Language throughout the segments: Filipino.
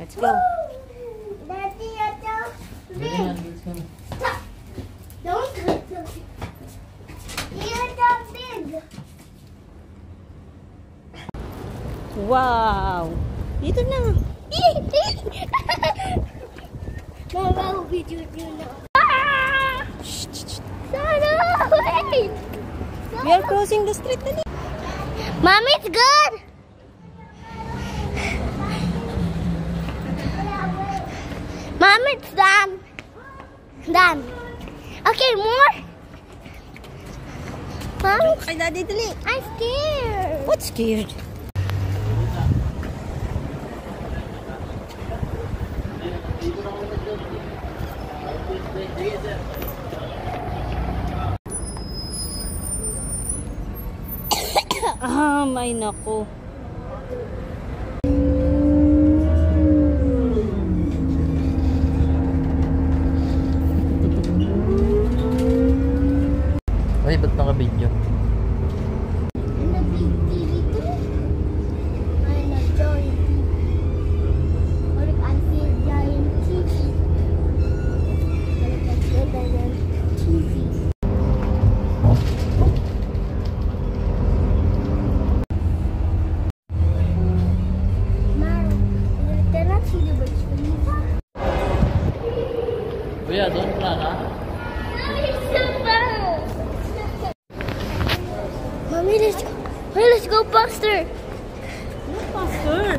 Let's go. Daddy, let's go. Let's go. Stop. Don't touch the big. You're the big. Wow! Dito na. Mama will be doing you now. Shh, shh, shh. Sarah, wait. We are crossing the street. Dali. Mom, it's good. Mom, it's done. Done. Okay, more. Mom, Ay, Daddy, dali. I'm scared. What scared? Ah, may nako. Ay, ba't naka-video? And the big TV too. And a giant TV. Or look, I see a giant TV. Look, I see a giant TV. Mom, you cannot see the birds from here. Kuya, doon ka na? Mommy, so fast. Mommy, let's go. Hey, let's go faster. Look faster.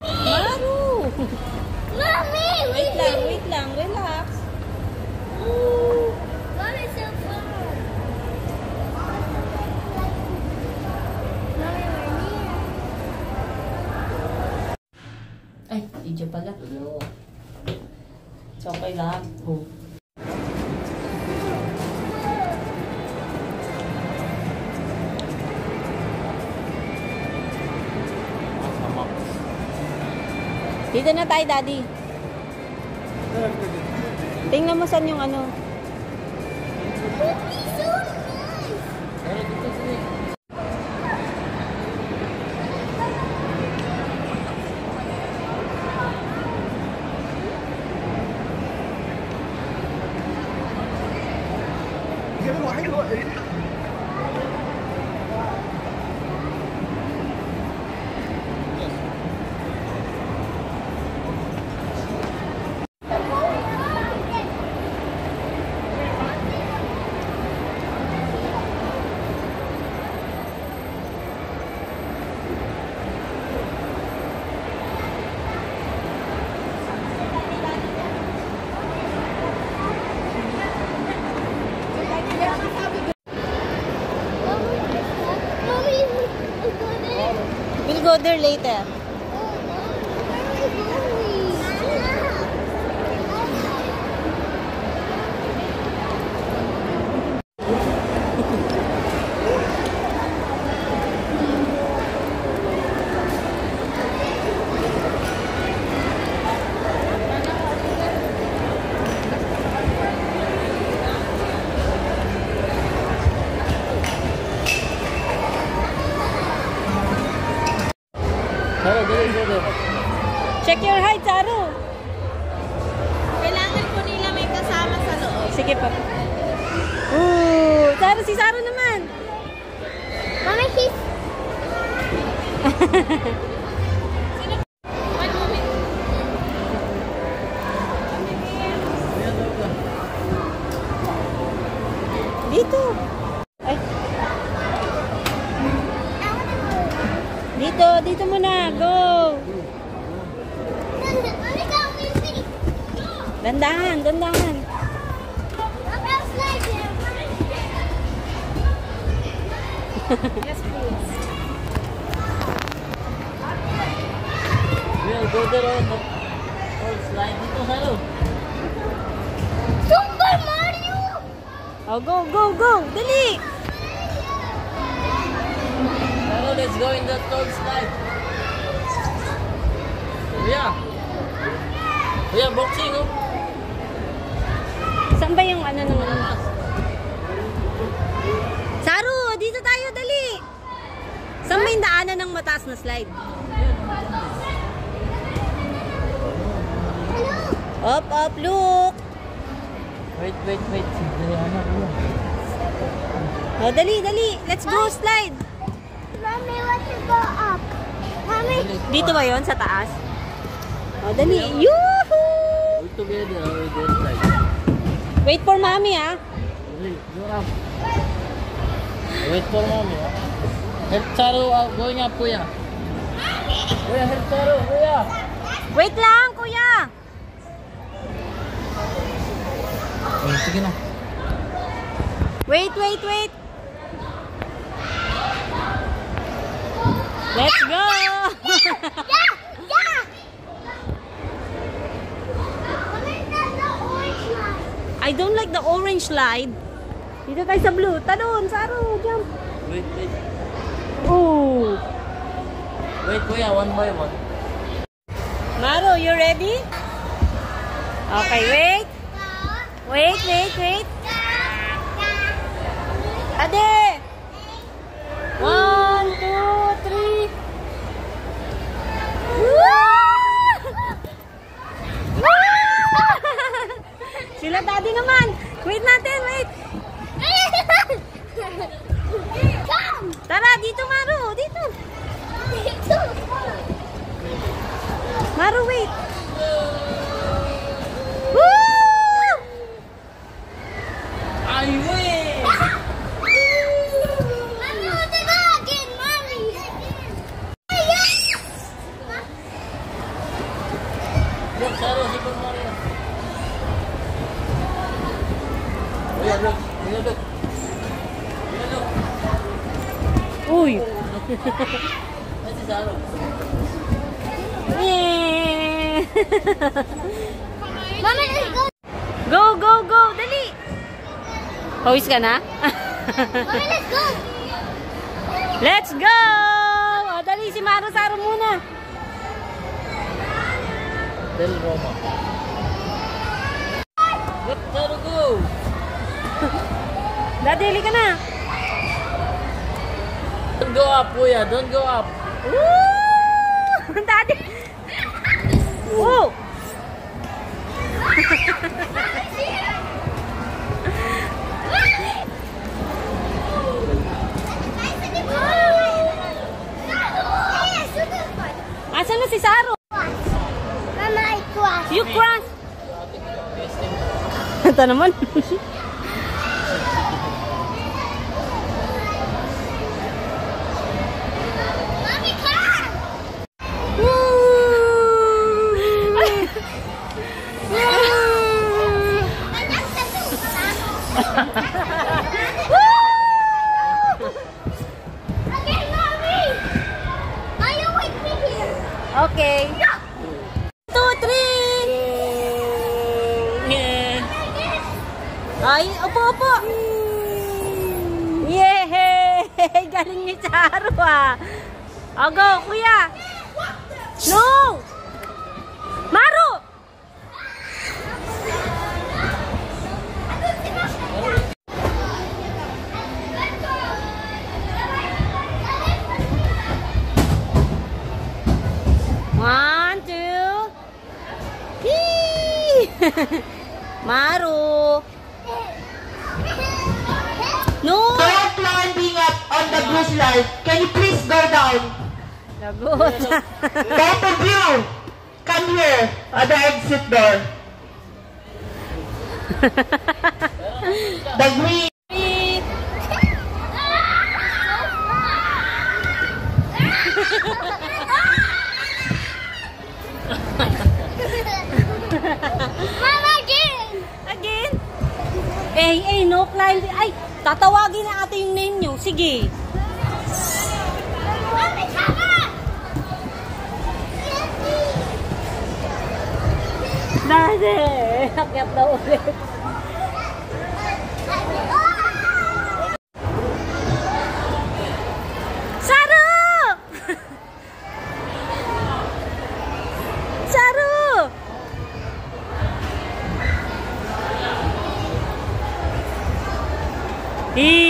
Maru! Mommy, Wait lang, relax. Mommy, so far. Mommy, we're near. Ay, video pala. So, okay lang. Oh. Dito na tayo, Daddy. Tingnan mo saan yung ano. It's so nice. Pero dito sila. Mommy, it's going there. We'll go there later. Tara, dali. Check your height, Saru. Kailangan po nila may kasama sa loob. Sige pa. Ooh, Saru, si Saru naman. Mommy, he's One moment. Dito. Ay. Dito muna. Go. Mommy, go with me. Dandahan. Mommy, I'll slide there. Yes, please. We'll go there on the old slide. Dito, Saru. Super Mario! Oh, go. Dali. Saru, let's go in the old slide. Kuya, boxing, oh. Saan ba yung ano nung... na slide. Up, up, look. Wait. Ano ko? Oh, dali. Let's go slide. Mommy, want to go up? Mommy, Dito ba yon sa taas? Oh, dali. Yoo-hoo! We're together. We're going slide. Wait for mommy, ah. Go up. Wait for mommy. Help Charo going up, kuya. Kuya, help Charo, kuya. Wait lang, kuya. Sige na. Wait. Let's go. yeah. Mommy, that's the orange line. I don't like the orange slide. Dito tayo sa blue. Talon, Saro, jump. Wait. Oh. Wait, kuya, one by one. Maro, you ready? Okay, wait. Wait. Ade. 1, 2, 3. Sila daddy naman. Wait natin, wait. Tara, dito Maro, dito. Maro, wait. Woo! I win! Mommy, want to go again, Mommy. Look, Charo, Super Mario. Kuya, look. Uy. That's si Charo. Yeah. Mommy, let's go. Go, dali. Pawis ka na? Mommy, let's go. Let's go! O, dali si Maro Saro muna. Del Roma. Look, Charo, go! Dadali ka na. Don't go up, kuya. Don't go up. Woo! Daddy. Woo! Asan na si Saro? Mama, I cross. You cross. Ito naman. Mommy, car. Again, Mommy. Are you with me here? Okay. 2, 3. Ay, opo. Yehey! Galing ni Charo, ah. O, go, kuya. No! Maro! One, two. Hee! Maro! No! Don't climbing up on the blue slide. Can you please go down? Lagot. Both of you, come here at the exit door. The green. Mama, again. Again? No climb. Ay, tatawagin na ate yung name nyo. Sige. Mommy, come on. Daddy! Akyat daw ulit. Saro! Saro! Eee!